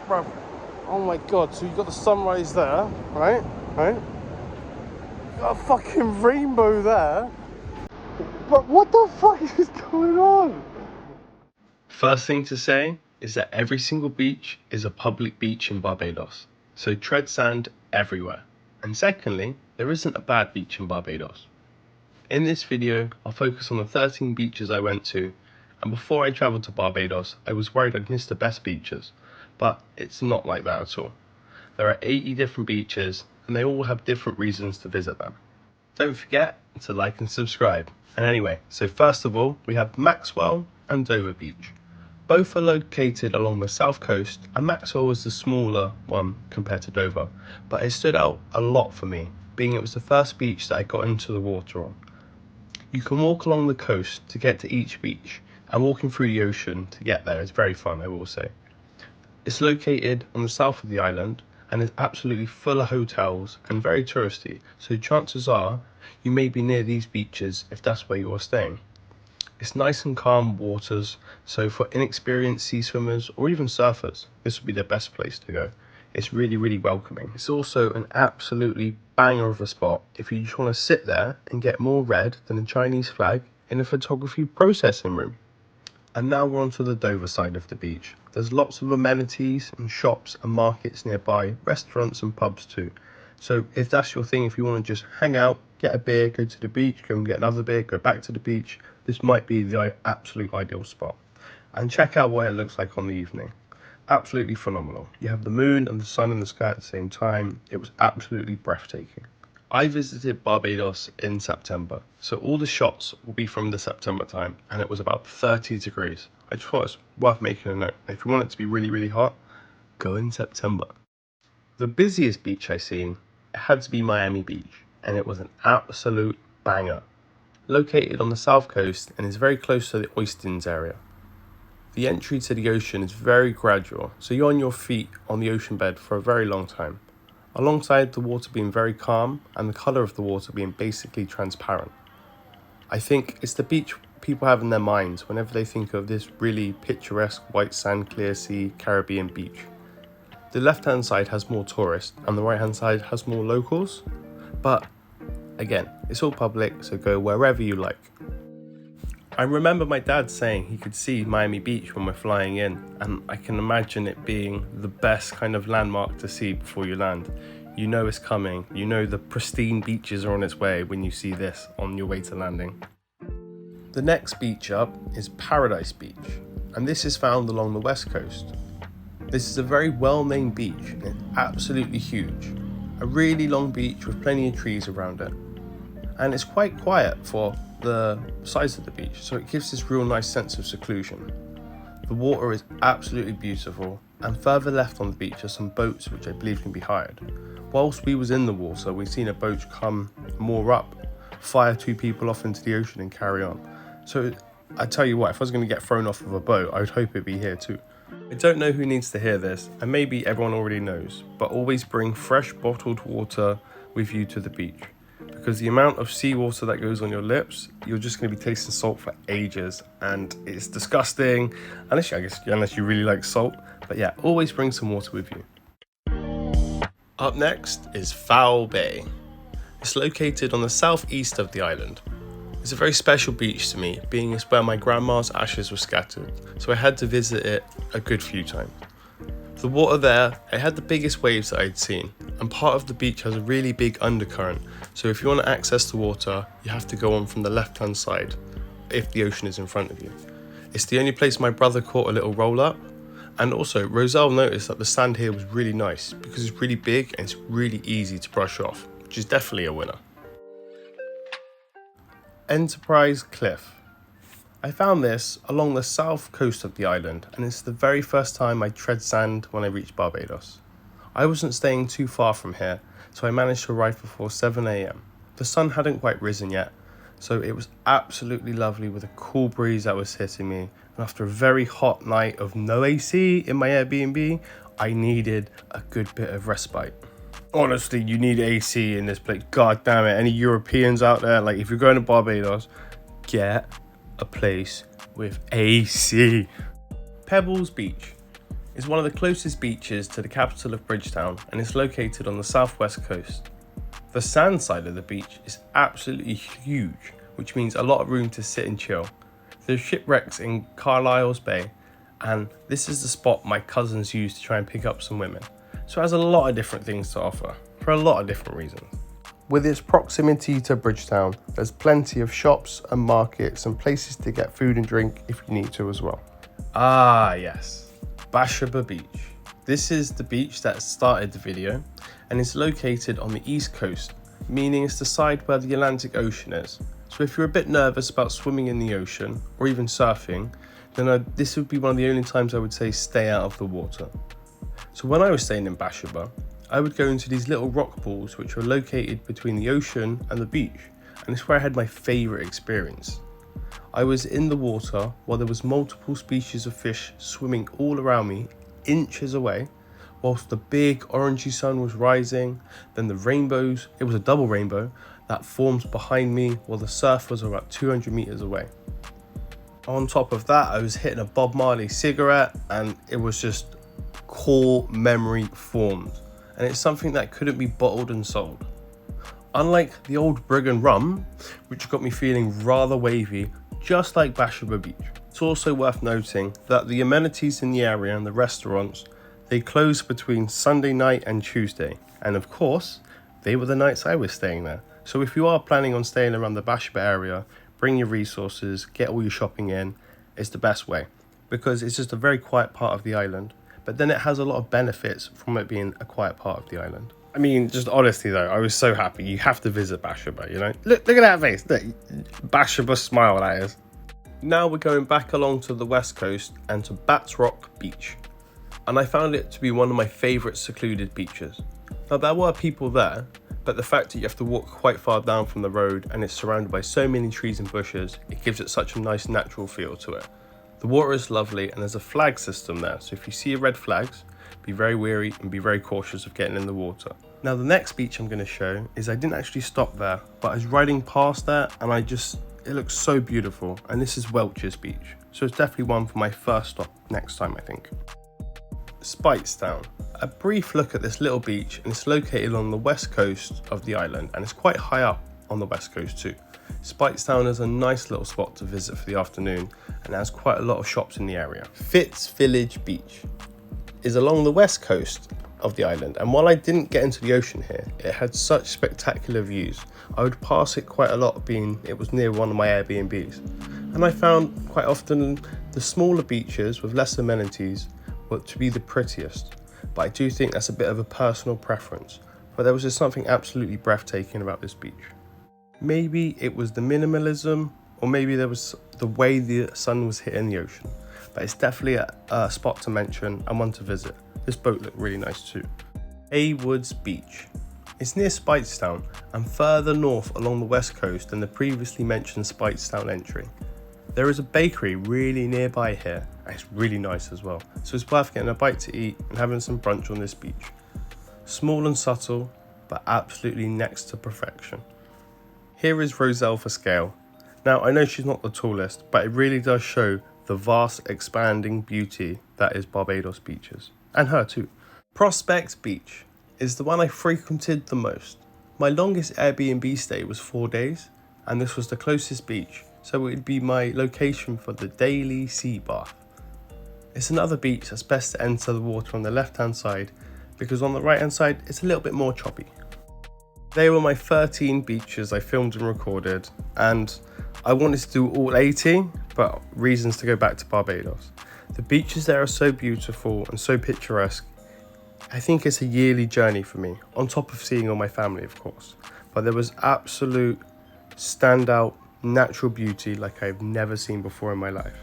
bruv. Oh my god, so you got the sunrise there, right? Right? You got a fucking rainbow there. But what the fuck is going on? First thing to say is that every single beach is a public beach in Barbados, so tread sand everywhere. And secondly, there isn't a bad beach in Barbados. In this video, I'll focus on the 13 beaches I went to, and before I travelled to Barbados, I was worried I'd miss the best beaches, but it's not like that at all. There are 80 different beaches, and they all have different reasons to visit them. Don't forget to like and subscribe. And anyway, so first of all, we have Maxwell and Dover Beach. Both are located along the south coast, and Maxwell was the smaller one compared to Dover, but it stood out a lot for me, being it was the first beach that I got into the water on. You can walk along the coast to get to each beach, and walking through the ocean to get there is very fun, I will say. It's located on the south of the island, and is absolutely full of hotels and very touristy, so chances are you may be near these beaches if that's where you are staying. It's nice and calm waters, so for inexperienced sea swimmers or even surfers, this would be the best place to go. It's really welcoming. It's also an absolutely banger of a spot if you just want to sit there and get more red than a Chinese flag in a photography processing room. And now we're on to the Dover side of the beach. There's lots of amenities and shops and markets nearby, restaurants and pubs too. So if that's your thing, if you want to just hang out, get a beer, go to the beach, go and get another beer, go back to the beach, this might be the absolute ideal spot. And check out what it looks like on the evening. Absolutely phenomenal. You have the moon and the sun in the sky at the same time. It was absolutely breathtaking. I visited Barbados in September, so all the shots will be from the September time, and it was about 30 degrees. I just thought it's worth making a note. If you want it to be really hot, go in September. The busiest beach I seen, it had to be Miami Beach, and it was an absolute banger. Located on the south coast and is very close to the Oistins area. The entry to the ocean is very gradual, so you're on your feet on the ocean bed for a very long time, alongside the water being very calm and the colour of the water being basically transparent. I think it's the beach people have in their minds whenever they think of this really picturesque white sand clear sea Caribbean beach. The left hand side has more tourists and the right hand side has more locals, but again, it's all public, so go wherever you like. I remember my dad saying he could see Miami Beach when we're flying in, and I can imagine it being the best kind of landmark to see before you land. You know it's coming, you know the pristine beaches are on its way when you see this on your way to landing. The next beach up is Paradise Beach, and this is found along the west coast. This is a very well-named beach, and it's absolutely huge. A really long beach with plenty of trees around it. And it's quite quiet for the size of the beach, so it gives this real nice sense of seclusion. The water is absolutely beautiful, and further left on the beach are some boats which I believe can be hired. Whilst we was in the water, we've seen a boat come moor up, fire two people off into the ocean and carry on. So I tell you what, if I was going to get thrown off of a boat, I would hope it'd be here too. I don't know who needs to hear this, and maybe everyone already knows, but always bring fresh bottled water with you to the beach. Because the amount of seawater that goes on your lips, you're just going to be tasting salt for ages, and it's disgusting, unless you really like salt. But yeah, always bring some water with you. Up next is Foul Bay. It's located on the southeast of the island. It's a very special beach to me, being it's where my grandma's ashes were scattered, so I had to visit it a good few times. The water there, it had the biggest waves that I'd seen, and part of the beach has a really big undercurrent, so if you want to access the water, you have to go on from the left-hand side, if the ocean is in front of you. It's the only place my brother caught a little roll-up, and also Roselle noticed that the sand here was really nice, because it's really big and it's really easy to brush off, which is definitely a winner. Enterprise Cliff. I found this along the south coast of the island, and it's the very first time I tread sand when I reached Barbados. I wasn't staying too far from here, so I managed to arrive before 7 AM. The sun hadn't quite risen yet, so it was absolutely lovely with a cool breeze that was hitting me, and after a very hot night of no AC in my Airbnb, I needed a good bit of respite. Honestly, you need AC in this place. God damn it, any Europeans out there, like if you're going to Barbados, get a place with AC. Pebble Beach. is one of the closest beaches to the capital of Bridgetown and is located on the southwest coast. The sand side of the beach is absolutely huge, which means a lot of room to sit and chill. There's shipwrecks in Carlisle's Bay, and this is the spot my cousins use to try and pick up some women. So it has a lot of different things to offer, for a lot of different reasons. With its proximity to Bridgetown, there's plenty of shops and markets and places to get food and drink if you need to as well. Ah yes, Bashaba Beach. This is the beach that started the video and is located on the east coast, meaning it's the side where the Atlantic Ocean is. So if you're a bit nervous about swimming in the ocean or even surfing, then this would be one of the only times I would say stay out of the water. So when I was staying in Bashaba, I would go into these little rock pools which are located between the ocean and the beach, and it's where I had my favourite experience. I was in the water while there was multiple species of fish swimming all around me, inches away, whilst the big orangey sun was rising, then the rainbows, it was a double rainbow, that forms behind me while the surfers are about 200 metres away. On top of that, I was hitting a Bob Marley cigarette and it was just core memory formed. And it's something that couldn't be bottled and sold. Unlike the old brig and rum, which got me feeling rather wavy, just like Bashaba Beach. It's also worth noting that the amenities in the area and the restaurants, they close between Sunday night and Tuesday. And of course, they were the nights I was staying there. So if you are planning on staying around the Bashaba area, bring your resources, get all your shopping in, it's the best way. Because it's just a very quiet part of the island. But then it has a lot of benefits from it being a quiet part of the island. I mean, just honestly though, I was so happy. You have to visit Bashaba, you know? Look at that face. Look, Bashaba smile, that is. Now we're going back along to the west coast and to Bats Rock Beach. And I found it to be one of my favourite secluded beaches. Now there were people there, but the fact that you have to walk quite far down from the road and it's surrounded by so many trees and bushes, it gives it such a nice natural feel to it. The water is lovely and there's a flag system there, so if you see red flags, be very wary and be very cautious of getting in the water. Now the next beach I'm going to show is I didn't actually stop there, but I was riding past there and it looks so beautiful, and this is Welch's Beach, so it's definitely one for my first stop next time I think. Speightstown. A brief look at this little beach, and it's located on the west coast of the island and it's quite high up on the west coast too. Speightstown is a nice little spot to visit for the afternoon and has quite a lot of shops in the area. Fitz Village Beach is along the west coast of the island, and while I didn't get into the ocean here, it had such spectacular views. I would pass it quite a lot, being it was near one of my Airbnbs, and I found quite often the smaller beaches with less amenities were to be the prettiest, but I do think that's a bit of a personal preference. But there was just something absolutely breathtaking about this beach. Maybe it was the minimalism, or maybe there was the way the sun was hitting the ocean, but it's definitely a spot to mention and one to visit. This boat looked really nice too. Woods Beach. It's near Speightstown and further north along the west coast than the previously mentioned Speightstown entry. There is a bakery really nearby here, and it's really nice as well, so it's worth getting a bite to eat and having some brunch on this beach. Small and subtle, but absolutely next to perfection. Here is Roselle for scale. Now I know she's not the tallest, but it really does show the vast expanding beauty that is Barbados beaches, and her too. Prospect Beach is the one I frequented the most. My longest Airbnb stay was 4 days, and this was the closest beach, so it would be my location for the daily sea bath. It's another beach that's best to enter the water on the left hand side, because on the right hand side it's a little bit more choppy. They were my 13 beaches I filmed and recorded, and I wanted to do all 80, but reasons to go back to Barbados. The beaches there are so beautiful and so picturesque. I think it's a yearly journey for me, on top of seeing all my family of course, but there was absolute standout natural beauty like I've never seen before in my life.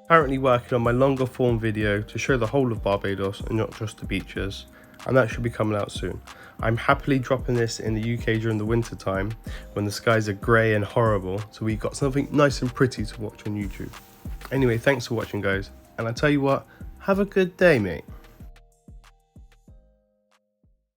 Currently working on my longer form video to show the whole of Barbados and not just the beaches, and that should be coming out soon. I'm happily dropping this in the UK during the winter time when the skies are grey and horrible, so we got something nice and pretty to watch on YouTube. Anyway, thanks for watching guys, and I tell you what, have a good day mate.